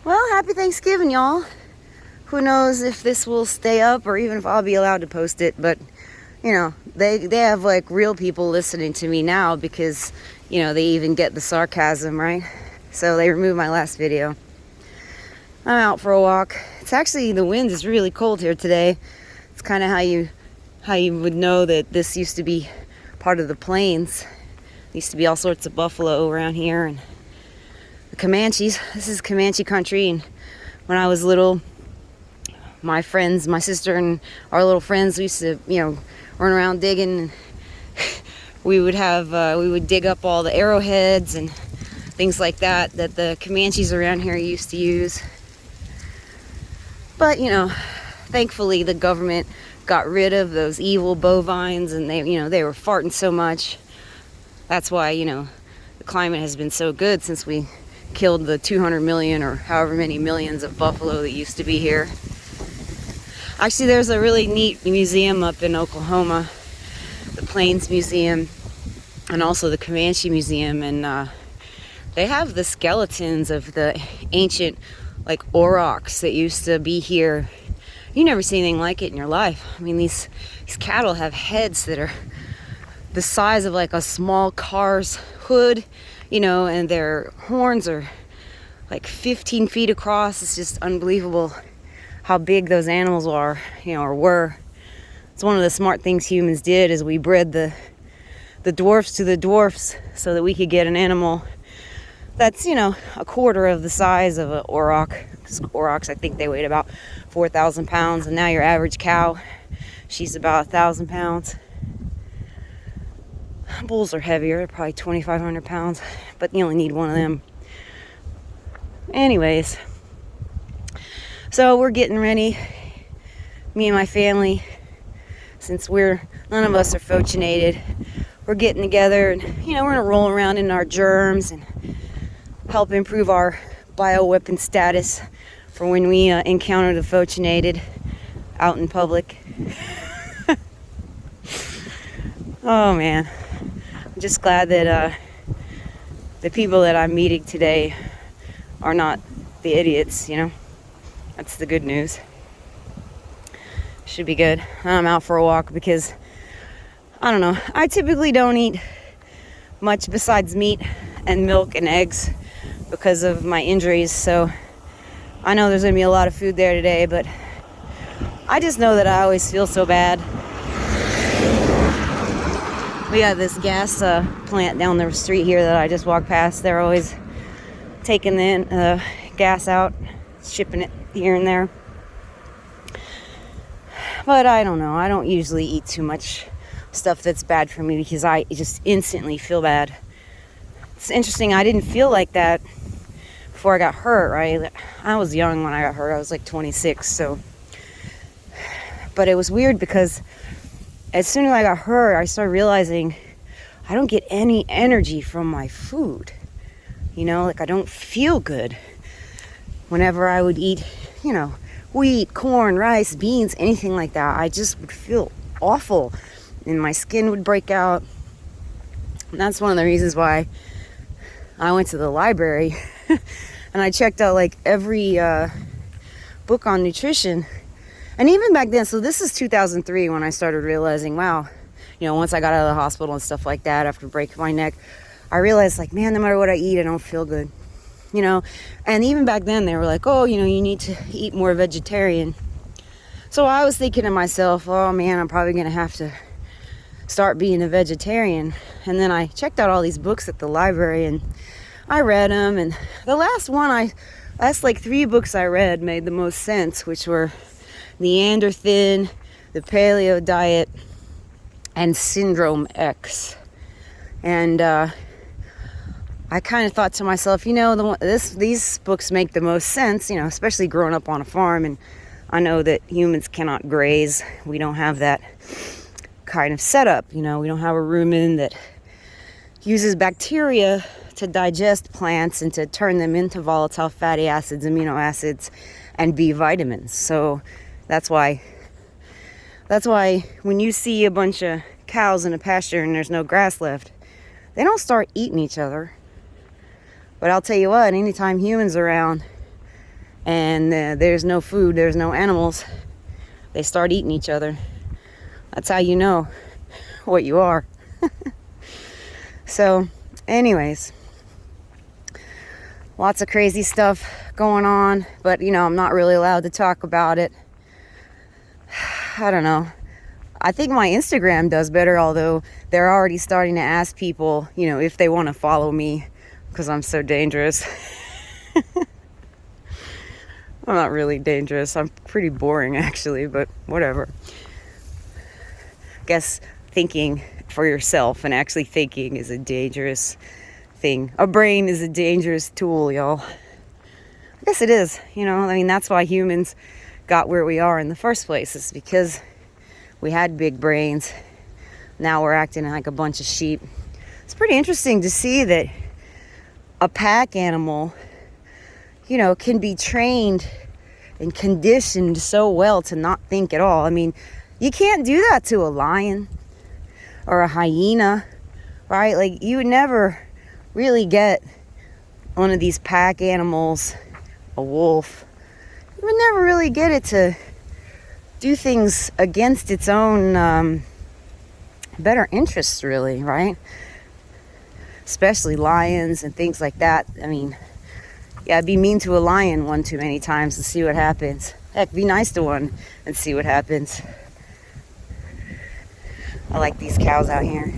Well, happy Thanksgiving, y'all. Who knows if this will stay up or even if I'll be allowed to post it, but they have like real people listening to me now because, they even get the sarcasm, right? So they removed my last video. I'm out for a walk. It's actually, the wind is really cold here today. It's kind of how you would know that this used to be part of the plains. There used to be all sorts of buffalo around here, and the Comanches. This is Comanche country, and when I was little, my friends, my sister and our little friends, we used to, run around digging, and we would dig up all the arrowheads and things like that the Comanches around here used to use. But, thankfully the government got rid of those evil bovines, and they were farting so much. That's why, the climate has been so good since we killed the 200 million or however many millions of buffalo that used to be here. Actually, there's a really neat museum up in Oklahoma, the Plains Museum, and also the Comanche Museum, and they have the skeletons of the ancient, aurochs that used to be here. You never see anything like it in your life. I mean, these cattle have heads that are the size of a small car's hood, and their horns are 15 feet across. It's just unbelievable how big those animals are, or were. It's one of the smart things humans did, is we bred the dwarfs to the dwarfs so that we could get an animal that's, a quarter of the size of an auroch. Because aurochs, I think they weighed about 4,000 pounds, and now your average cow, she's about 1,000 pounds. Bulls are heavier, they're probably 2,500 pounds, but you only need one of them. Anyways, so we're getting ready, me and my family, since none of us are fochinated. We're getting together, and we're gonna roll around in our germs and help improve our bioweapon status for when we encounter the fochinated out in public. Oh man, I'm just glad that the people that I'm meeting today are not the idiots, That's the good news. Should be good. I'm out for a walk because, I don't know, I typically don't eat much besides meat and milk and eggs because of my injuries, so I know there's going to be a lot of food there today, but I just know that I always feel so bad. We got this gas plant down the street here that I just walked past. They're always taking the gas out, shipping it here and there. But I don't know. I don't usually eat too much stuff that's bad for me because I just instantly feel bad. It's interesting. I didn't feel like that before I got hurt, right? I was young when I got hurt. I was 26, so. But it was weird because as soon as I got hurt, I started realizing I don't get any energy from my food. I don't feel good. Whenever I would eat, wheat, corn, rice, beans, anything like that, I just would feel awful. And my skin would break out. And that's one of the reasons why I went to the library and I checked out every book on nutrition. And even back then, so this is 2003 when I started realizing, wow, once I got out of the hospital and stuff like that after breaking my neck, I realized man, no matter what I eat, I don't feel good. And even back then they were like, oh, you need to eat more vegetarian. So I was thinking to myself, oh man, I'm probably going to have to start being a vegetarian. And then I checked out all these books at the library and I read them. And the last 3 books I read made the most sense, which were Neanderthal, the Paleo Diet, and Syndrome X. And I kind of thought to myself, these books make the most sense, especially growing up on a farm. And I know that humans cannot graze. We don't have that kind of setup. We don't have a rumen that uses bacteria to digest plants and to turn them into volatile fatty acids, amino acids, and B vitamins. So that's why when you see a bunch of cows in a pasture and there's no grass left, they don't start eating each other. But I'll tell you what, anytime humans are around, and there's no food, there's no animals, they start eating each other. That's how you know what you are. So, anyways, lots of crazy stuff going on, but I'm not really allowed to talk about it. I don't know. I think my Instagram does better, although they're already starting to ask people, if they want to follow me because I'm so dangerous. I'm not really dangerous. I'm pretty boring, actually, but whatever. Guess thinking for yourself and actually thinking is a dangerous thing. A brain is a dangerous tool, y'all. I guess it is, that's why humans got where we are in the first place, is because we had big brains. Now we're acting like a bunch of sheep. It's pretty interesting to see that a pack animal, can be trained and conditioned so well to not think at all. I mean, you can't do that to a lion or a hyena, right? Like, you would never really get one of these pack animals, a wolf, you would never really get it to do things against its own better interests, really, right? Especially lions and things like that. I mean, yeah, be mean to a lion one too many times and see what happens. Heck, be nice to one and see what happens. I like these cows out here.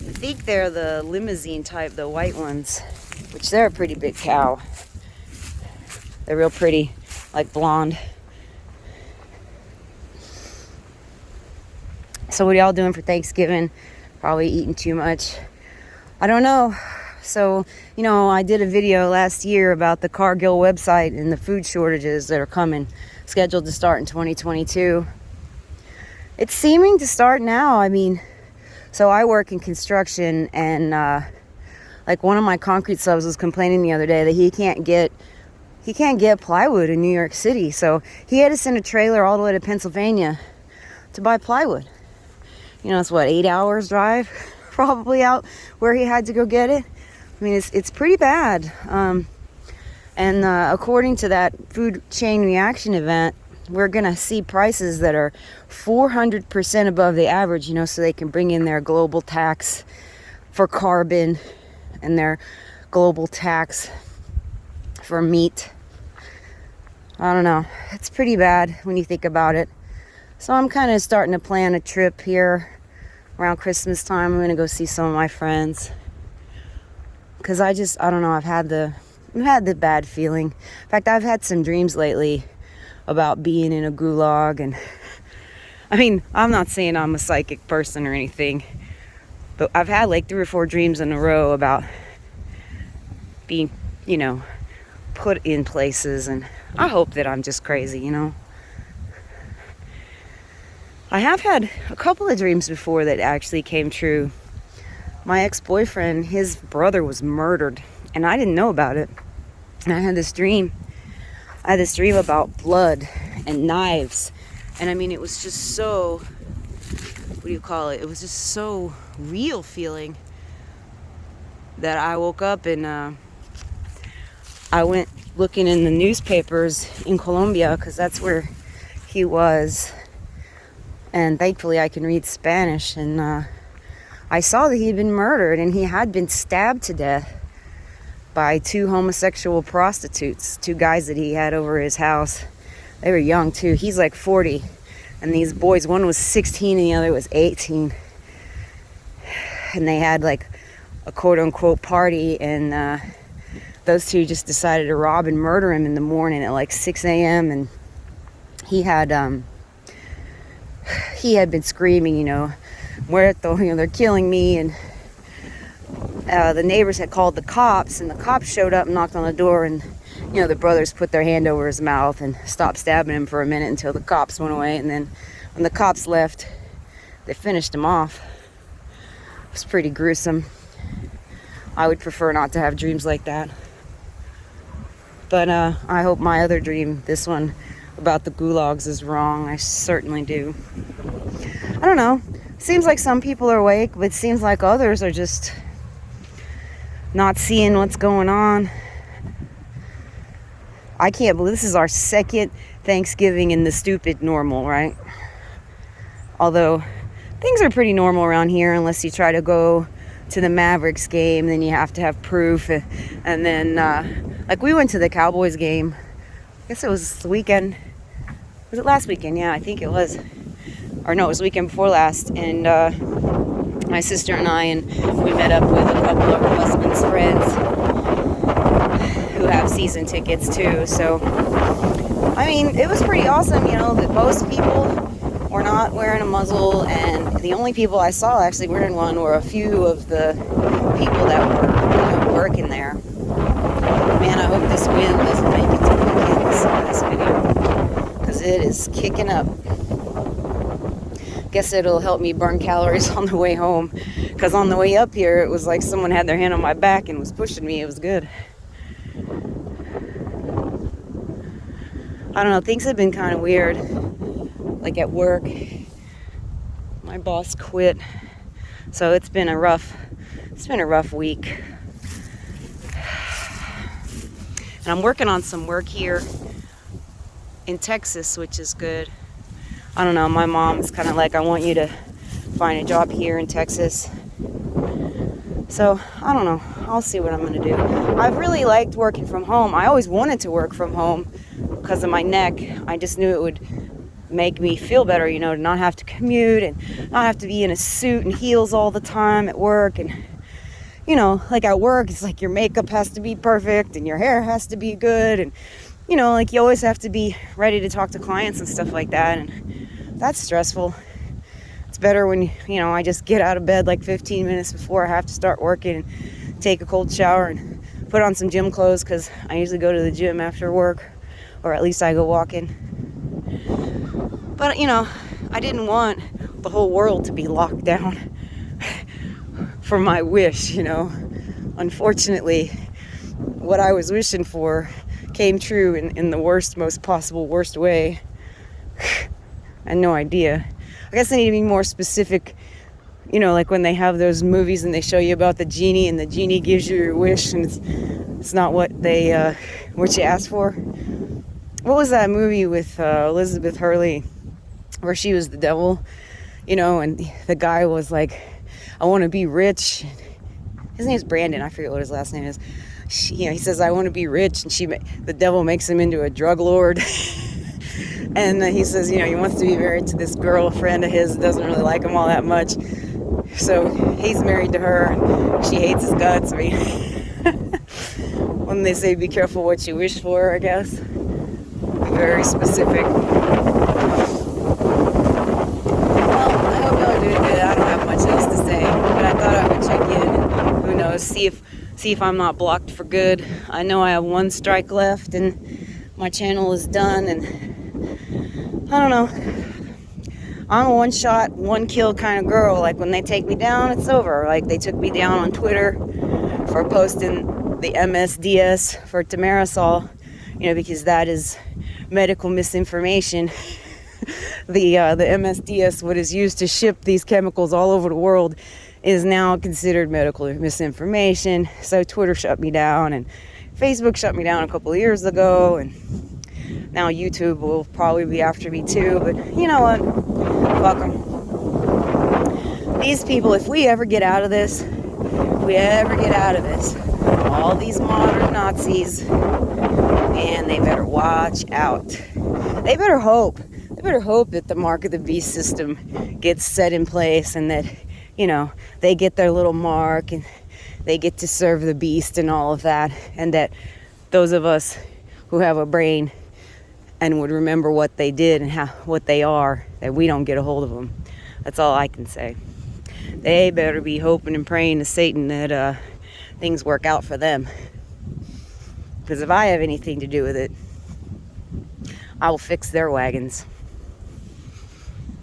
I think they're the limousine type, the white ones, which they're a pretty big cow. They're real pretty, like blonde. So what are y'all doing for Thanksgiving? Probably eating too much. I don't know. So, I did a video last year about the Cargill website and the food shortages that are coming, scheduled to start in 2022. It's seeming to start now. I mean, so I work in construction, and like one of my concrete subs was complaining the other day that he can't get plywood in New York City. So he had to send a trailer all the way to Pennsylvania to buy plywood. It's 8 hours drive probably out where he had to go get it. I mean, it's pretty bad. And according to that food chain reaction event, we're going to see prices that are 400% above the average, so they can bring in their global tax for carbon and their global tax for meat. I don't know. It's pretty bad when you think about it. So I'm kind of starting to plan a trip here around Christmas time. I'm going to go see some of my friends. Because I don't know, I've had the bad feeling. In fact, I've had some dreams lately about being in a gulag. And I mean, I'm not saying I'm a psychic person or anything, but I've had like 3 or 4 dreams in a row about being, put in places. And I hope that I'm just crazy, I have had a couple of dreams before that actually came true. My ex-boyfriend, his brother was murdered, and I didn't know about it. And I had this dream. About blood and knives. And I mean, it was just so, it was just so real feeling that I woke up and I went looking in the newspapers in Colombia, because that's where he was. And thankfully I can read Spanish, and I saw that he had been murdered, and he had been stabbed to death by 2 homosexual prostitutes, 2 guys that he had over his house. They were young too. He's like 40, and these boys, one was 16 and the other was 18. And they had like a quote-unquote party, and those 2 just decided to rob and murder him in the morning at like 6 a.m. And he had been screaming, muerto, they're killing me. And the neighbors had called the cops, and the cops showed up and knocked on the door, and the brothers put their hand over his mouth and stopped stabbing him for a minute until the cops went away. And then when the cops left, they finished him off. It was pretty gruesome. I would prefer not to have dreams like that. But I hope my other dream, this one about the gulags, is wrong. I certainly do. I don't know. Seems like some people are awake, but it seems like others are just not seeing what's going on. I can't believe this is our second Thanksgiving in the stupid normal, right? Although things are pretty normal around here unless you try to go to the Mavericks game, then you have to have proof. And then, like, we went to the Cowboys game. I guess it was the weekend. Was it last weekend? Yeah, I think it was. Or no, it was the weekend before last. And my sister and we met up with a couple of her husband's friends who have season tickets too. So, I mean, it was pretty awesome, you know, that most people were not wearing a muzzle, and the only people I saw actually wearing one were a few of the people that were, you know, working there. Man, I hope this wind doesn't make it to the end of this video, because it is kicking up. Guess it'll help me burn calories on the way home, because on the way up here it was like someone had their hand on my back and was pushing me. It was good. I don't know, things have been kind of weird. Like at work, my boss quit, so it's been a rough week. And I'm working on some work here in Texas, which is good. I don't know, my mom is kind of like, I want you to find a job here in Texas. So, I don't know. I'll see what I'm going to do. I've really liked working from home. I always wanted to work from home because of my neck. I just knew it would make me feel better, you know, to not have to commute and not have to be in a suit and heels all the time at work. And, you know, like at work, it's like your makeup has to be perfect and your hair has to be good. And, you know, like you always have to be ready to talk to clients and stuff like that. And that's stressful. It's better when, you know, I just get out of bed like 15 minutes before I have to start working and take a cold shower and put on some gym clothes, because I usually go to the gym after work, or at least I go walking. But, you know, I didn't want the whole world to be locked down for my wish, you know. Unfortunately, what I was wishing for came true in the worst way. I had no idea. I guess I need to be more specific, you know, like when they have those movies and they show you about the genie and the genie gives you your wish and it's not what you asked for. What was that movie with Elizabeth Hurley where she was the devil, you know, and the guy was like, I want to be rich. His name's Brandon. I forget what his last name is. He says, I want to be rich, and the devil makes him into a drug lord. And he says, you know, he wants to be married to this girlfriend of his that doesn't really like him all that much. So he's married to her, and she hates his guts. I mean, when they say be careful what you wish for, I guess. Very specific. Well, I hope y'all are doing good. I don't have much else to say, but I thought I would check in and, who knows, see if I'm not blocked for good. I know I have one strike left, and my channel is done, and I don't know. I'm a one-shot, one-kill kind of girl. Like, when they take me down, it's over. Like, they took me down on Twitter for posting the MSDS for Thimerosal, you know, because that is medical misinformation. The MSDS, what is used to ship these chemicals all over the world, is now considered medical misinformation. So Twitter shut me down, and Facebook shut me down a couple of years ago, and now YouTube will probably be after me too, but you know what? Fuck them. These people, if we ever get out of this, all these modern Nazis, man, they better watch out. They better hope that the mark of the beast system gets set in place, and that, you know, they get their little mark and they get to serve the beast and all of that, and that those of us who have a brain and would remember what they did and what they are, that we don't get a hold of them. That's all I can say. They better be hoping and praying to Satan that things work out for them. Because if I have anything to do with it, I will fix their wagons.